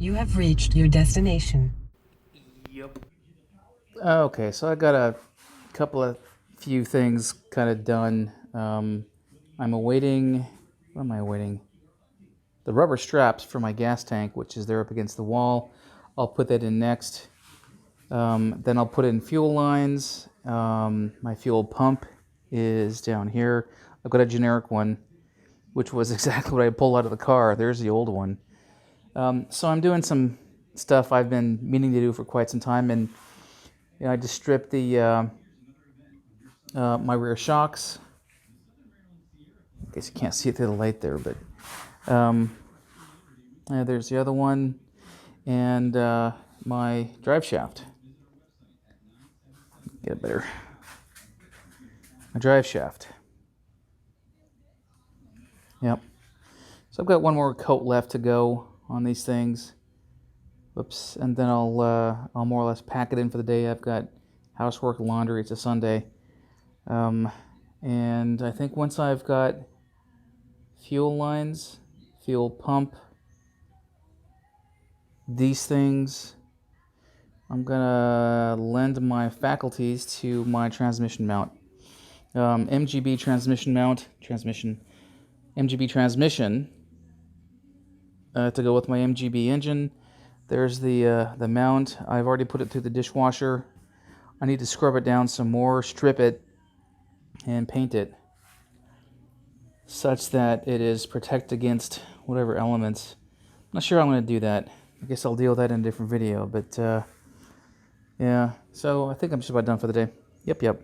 You have reached your destination. Yep. Okay, so I got a few things kind of done. I'm awaiting. What am I awaiting? The rubber straps for my gas tank, which is there up against the wall. I'll put that in next. Then I'll put in fuel lines. My fuel pump is down here. I've got a generic one, which was exactly what I pulled out of the car. There's the old one. So I'm doing some stuff I've been meaning to do for quite some time, and I just stripped the my rear shocks. I guess you can't see it through the light there, but there's the other one, and my drive shaft. Get it better. My drive shaft. Yep. So I've got one more coat left to go on these things. Whoops. And then I'll more or less pack it in for the day. I've got housework, laundry. It's a Sunday. And I think once I've got fuel lines, fuel pump, these things, I'm gonna lend my faculties to my transmission mount. MGB transmission mount, MGB transmission to go with my MGB engine. There's the mount. I've already put it through the dishwasher. I need to scrub it down some more, strip it, and paint it such that it is protected against whatever elements. I'm not sure how I'm going to do that. I guess I'll deal with that in a different video. But yeah, so I think I'm just about done for the day. Yep.